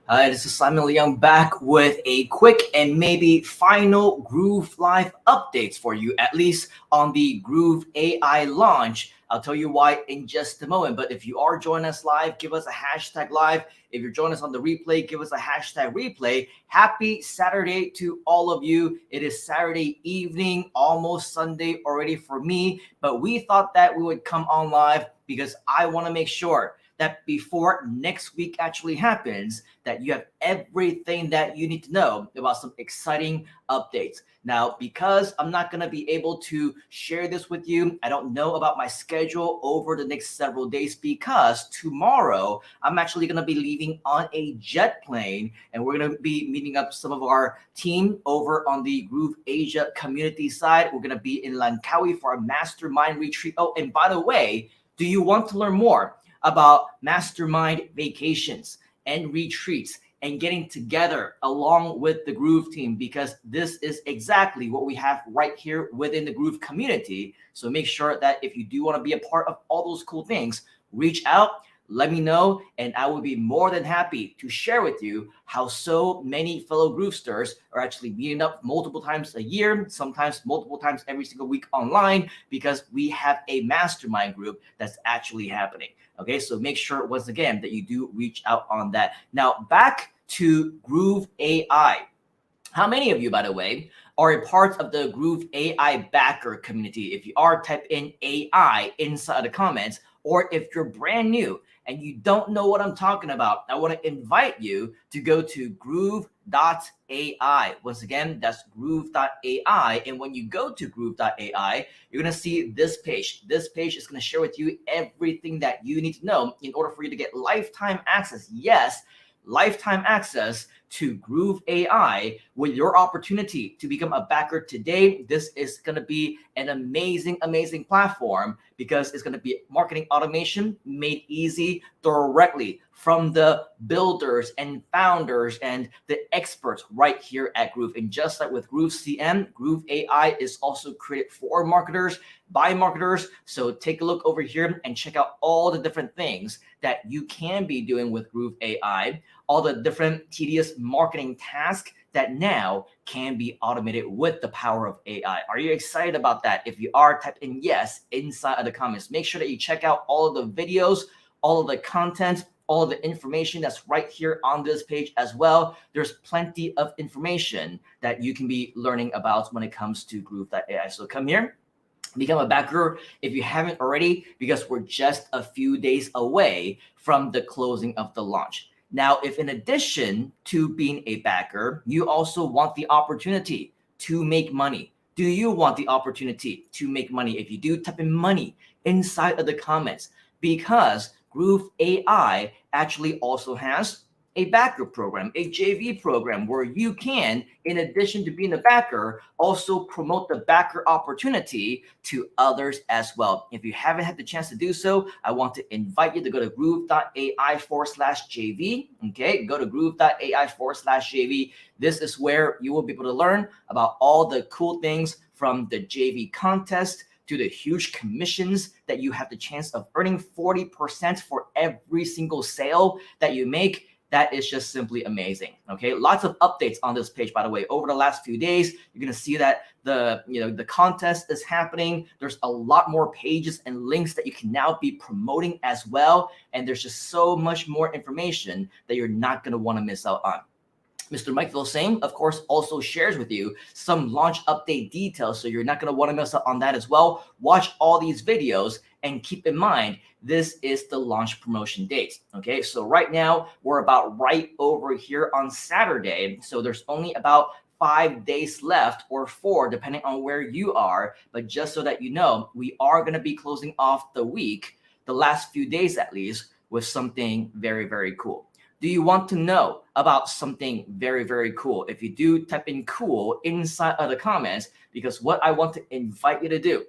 This is Simon Leung back with a quick and maybe final GrooveLIVE updates for you, at least on the GrooveAI launch. I'll tell you why in just a moment, but if you are joining us live, give us a hashtag live. If you're joining us on the replay, give us a hashtag replay. Happy Saturday to all of you. It is Saturday evening, almost Sunday already for me, but we thought that we would come on live because I want to make sure that before next week actually happens, that you have everything that you need to know about some exciting updates. Now, because I'm not going to be able to share this with you, I don't know about my schedule over the next several days because tomorrow I'm actually going to be leaving on a jet plane and we're going to be meeting up some of our team over on the Groove Asia community side. We're going to be in Langkawi for a mastermind retreat. Oh, and by the way, do you want to learn more about mastermind vacations and retreats and getting together along with the Groove team? Because this is exactly what we have right here within the Groove community. So make sure that if you do want to be a part of all those cool things, reach out, let me know, and I will be more than happy to share with you how so many fellow Groovesters are actually meeting up multiple times a year, sometimes multiple times every single week online, because we have a mastermind group that's actually happening. Okay, so make sure once again that you do reach out on that. Now back to GrooveAI. How many of you, by the way, are a part of the GrooveAI backer community? If you are, type in AI inside the comments, or if you're brand new and you don't know what I'm talking about, I want to invite you to go to groove.ai. Once again, that's groove.ai. And when you go to groove.ai, you're going to see this page. This page is going to share with you everything that you need to know in order for you to get lifetime access. Yes, lifetime access to GrooveAI with your opportunity to become a backer today. This is going to be an amazing platform because it's going to be marketing automation made easy directly from the builders and founders and the experts right here at Groove. And just like with GrooveCM, GrooveAI is also created for marketers by marketers. So take a look over here and check out all the different things that you can be doing with GrooveAI, all the different tedious marketing tasks that now can be automated with the power of AI. Are you excited about that? If you are, type in yes inside of the comments. Make sure that you check out all of the videos, all of the content, all of the information that's right here on this page as well. There's plenty of information that you can be learning about when it comes to Groove.ai. So come here, become a backer if you haven't already, because we're just a few days away from the closing of the launch. Now, if in addition to being a backer, you also want the opportunity to make money. Do you want the opportunity to make money? If you do, type in money inside of the comments, because GrooveAI actually also has a backer program, a JV program, where you can, in addition to being a backer, also promote the backer opportunity to others as well. If you haven't had the chance to do so, I want to invite you to go to groove.ai/JV. Okay, go to groove.ai/JV. This is where you will be able to learn about all the cool things from the JV contest to the huge commissions that you have the chance of earning 40% for every single sale that you make. That is just simply amazing. Okay, lots of updates on this page, by the way. Over the last few days, you're gonna see that the contest is happening. There's a lot more pages and links that you can now be promoting as well. And there's just so much more information that you're not gonna wanna miss out on. Mr. Mike Vilsame, of course, also shares with you some launch update details, so you're not going to want to miss out on that as well. Watch all these videos and keep in mind, this is the launch promotion date. Okay, so right now we're about right over here on Saturday. So there's only about 5 days left, or 4, depending on where you are. But just so that you know, we are going to be closing off the week, the last few days at least, with something very cool. Do you want to know about something very cool? If you do, type in cool inside of the comments, because what I want to invite you to do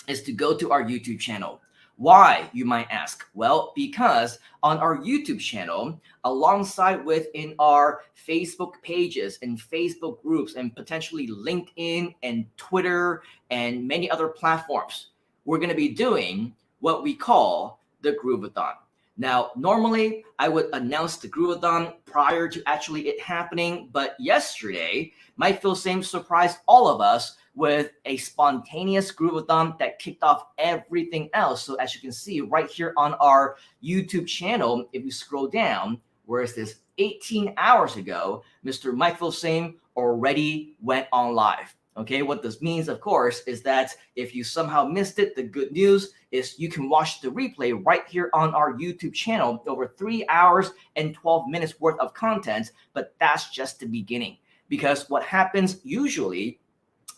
is to go to our YouTube channel. Why, you might ask? Well, because on our YouTube channel, alongside with in our Facebook pages and Facebook groups and potentially LinkedIn and Twitter and many other platforms, we're going to be doing what we call the Groove-A-Thon. Now, normally I would announce the Groove-A-Thon prior to actually it happening, but yesterday, Mike Filsaime surprised all of us with a spontaneous Groove-A-Thon that kicked off everything else. So as you can see right here on our YouTube channel, if you scroll down, where is this? 18 hours ago, Mr. Mike Filsaime already went on live. Okay, what this means, of course, is that if you somehow missed it, the good news is you can watch the replay right here on our YouTube channel, over 3 hours and 12 minutes worth of content, but that's just the beginning. Because what happens usually,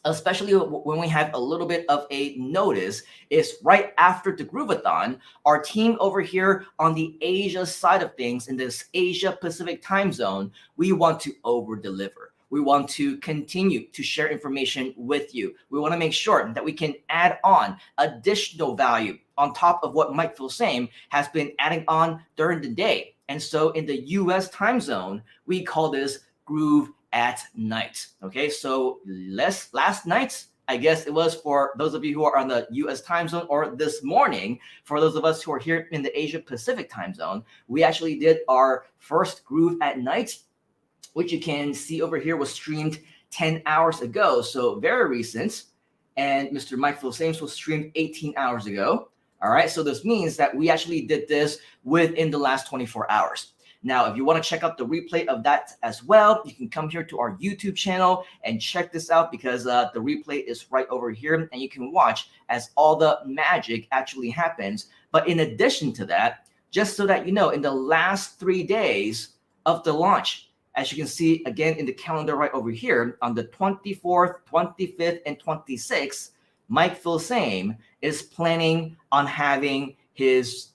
especially when we have a little bit of a notice, is right after the Groove-A-Thon, our team over here on the Asia side of things, in this Asia Pacific time zone, we want to over deliver. We want to continue to share information with you. We want to make sure that we can add on additional value on top of what Mike Filsaime has been adding on during the day. And so in the US time zone, we call this Groove at Night. Okay, so last night, I guess it was for those of you who are on the US time zone, or this morning for those of us who are here in the Asia Pacific time zone, we actually did our first Groove at Night, which you can see over here was streamed 10 hours ago. So very recent. And Mr. Mike Filsaime was streamed 18 hours ago. All right, so this means that we actually did this within the last 24 hours. Now, if you want to check out the replay of that as well, you can come here to our YouTube channel and check this out, because the replay is right over here, and you can watch as all the magic actually happens. But in addition to that, just so that you know, in the last 3 days of the launch, as you can see again in the calendar right over here, on the 24th, 25th, and 26th, Mike Filsaime is planning on having his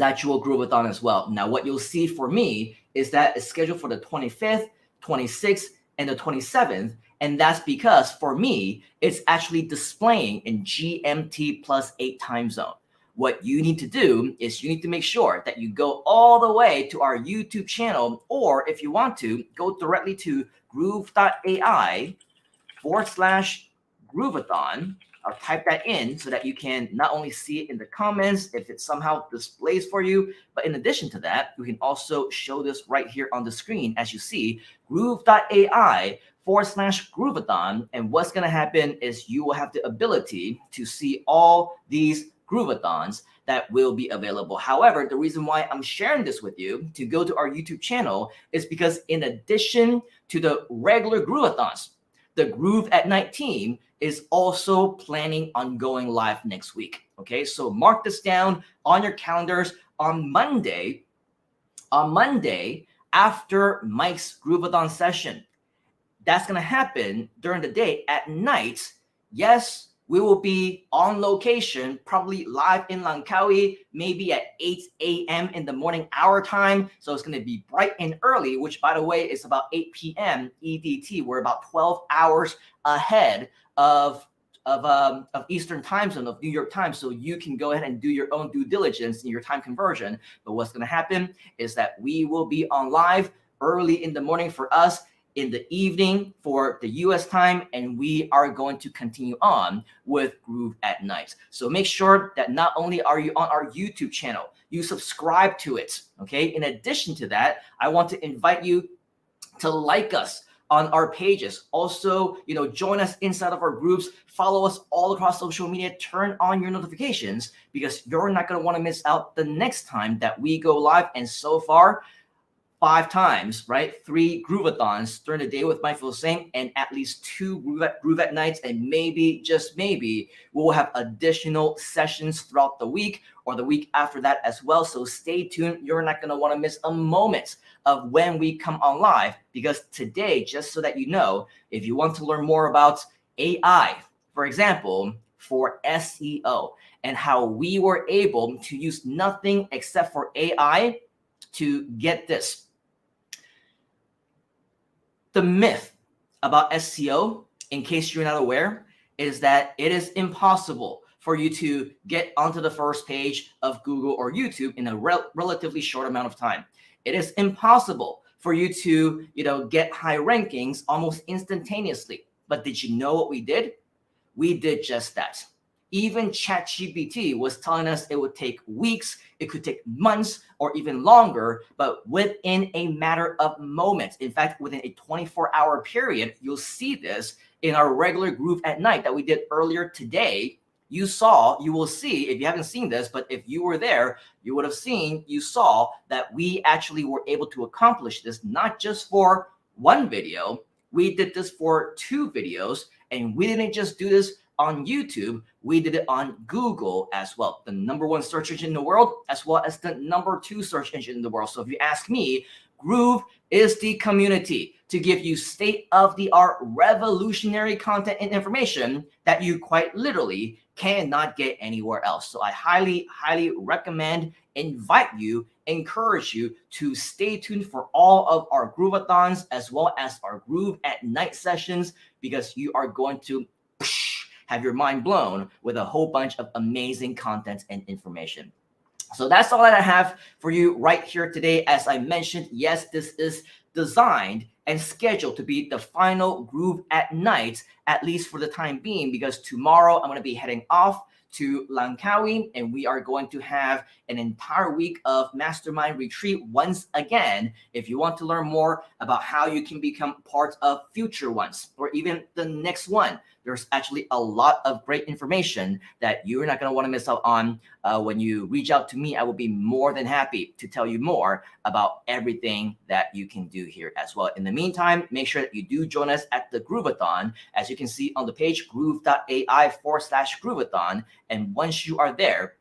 actual Groove-A-Thon as well. Now, what you'll see for me is that it's scheduled for the 25th, 26th, and the 27th. And that's because for me, it's actually displaying in GMT +8 time zone. What you need to do is you need to make sure that you go all the way to our YouTube channel, or if you want to, go directly to groove.ai/Groove-A-Thon. I'll type that in so that you can not only see it in the comments if it somehow displays for you, but in addition to that, you can also show this right here on the screen as you see groove.ai/Groove-A-Thon. And what's going to happen is you will have the ability to see all these Groove-A-Thons that will be available. However, the reason why I'm sharing this with you to go to our YouTube channel is because in addition to the regular Groove-A-Thons, the Groove at Night team is also planning on going live next week. Okay, so mark this down on your calendars. On Monday, after Mike's Groove-A-Thon session, that's going to happen during the day. At night, yes, we will be on location, probably live in Langkawi, maybe at 8 a.m. in the morning our time. So it's going to be bright and early, which, by the way, is about 8 p.m. EDT. We're about 12 hours ahead of Eastern time zone, of New York time. So you can go ahead and do your own due diligence in your time conversion. But what's going to happen is that we will be on live early in the morning for us, in the evening for the US time, and we are going to continue on with Groove at Night. So make sure that not only are you on our YouTube channel, you subscribe to it, okay? In addition to that, I want to invite you to like us on our pages. Also, join us inside of our groups, follow us all across social media, turn on your notifications, because you're not gonna wanna miss out the next time that we go live. And so far, 5 times, right? 3 Groove-A-Thons during the day with Mike Filsaime, and at least 2 Groove at Nights, and maybe, just maybe, we'll have additional sessions throughout the week or the week after that as well. So stay tuned. You're not going to want to miss a moment of when we come on live, because today, just so that you know, if you want to learn more about AI, for example, for SEO, and how we were able to use nothing except for AI to get this. The myth about SEO, in case you're not aware, is that it is impossible for you to get onto the first page of Google or YouTube in a relatively short amount of time. It is impossible for you to, get high rankings almost instantaneously. But did you know what we did? We did just that. Even ChatGPT was telling us it would take weeks, it could take months, or even longer, but within a matter of moments. In fact, within a 24-hour period, you'll see this in our regular Groove at Night that we did earlier today. You will see, if you haven't seen this, but if you were there, you would have seen, you saw that we actually were able to accomplish this, not just for one video, we did this for 2 videos, and we didn't just do this on YouTube, we did it on Google as well, the #1 search engine in the world, as well as the #2 search engine in the world. So if you ask me, Groove is the community to give you state-of-the-art revolutionary content and information that you quite literally cannot get anywhere else. So I highly, highly recommend, invite you, encourage you to stay tuned for all of our Groove-A-Thons as well as our Groove at Night sessions, because you are going to have your mind blown with a whole bunch of amazing content and information. So that's all that I have for you right here today. As I mentioned, yes, this is designed and scheduled to be the final Groove at Night, at least for the time being, because tomorrow I'm going to be heading off to Langkawi, and we are going to have an entire week of mastermind retreat once again. If you want to learn more about how you can become part of future ones or even the next one, there's actually a lot of great information that you're not going to want to miss out on. When you reach out to me, I will be more than happy to tell you more about everything that you can do here as well. In the meantime, make sure that you do join us at the Groove-A-Thon. As you can see on the page, groove.ai/Groove-A-Thon. And once you are there,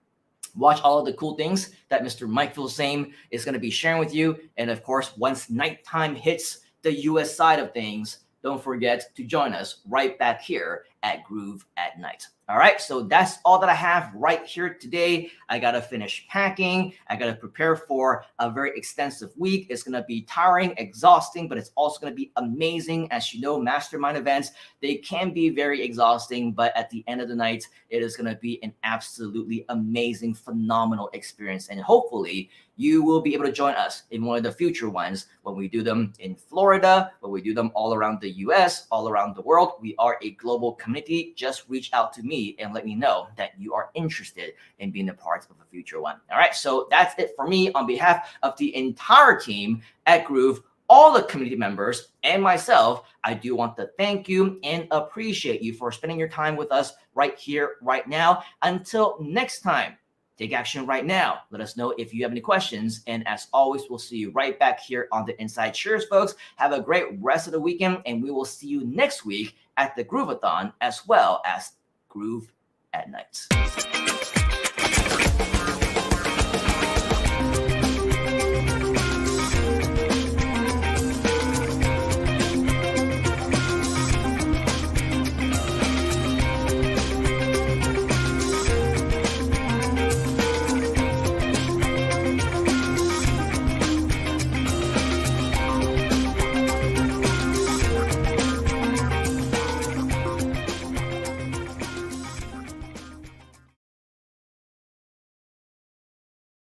watch all of the cool things that Mr. Mike Filsame is going to be sharing with you. And of course, once nighttime hits the US side of things, don't forget to join us right back here at Groove at Night. All right, so that's all that I have right here today. I got to finish packing. I got to prepare for a very extensive week. It's going to be tiring, exhausting, but it's also going to be amazing. As you know, mastermind events, they can be very exhausting, but at the end of the night, it is going to be an absolutely amazing, phenomenal experience. And hopefully, you will be able to join us in one of the future ones when we do them in Florida, when we do them all around the US, all around the world. We are a global community. Just reach out to me and let me know that you are interested in being a part of a future one. All right, so that's it for me on behalf of the entire team at Groove, all the community members, and myself. I do want to thank you and appreciate you for spending your time with us right here, right now. Until next time, take action right now. Let us know if you have any questions. And as always, we'll see you right back here on the Inside. Cheers, folks. Have a great rest of the weekend, and we will see you next week at the Groove-A-Thon as well as Groove at Night.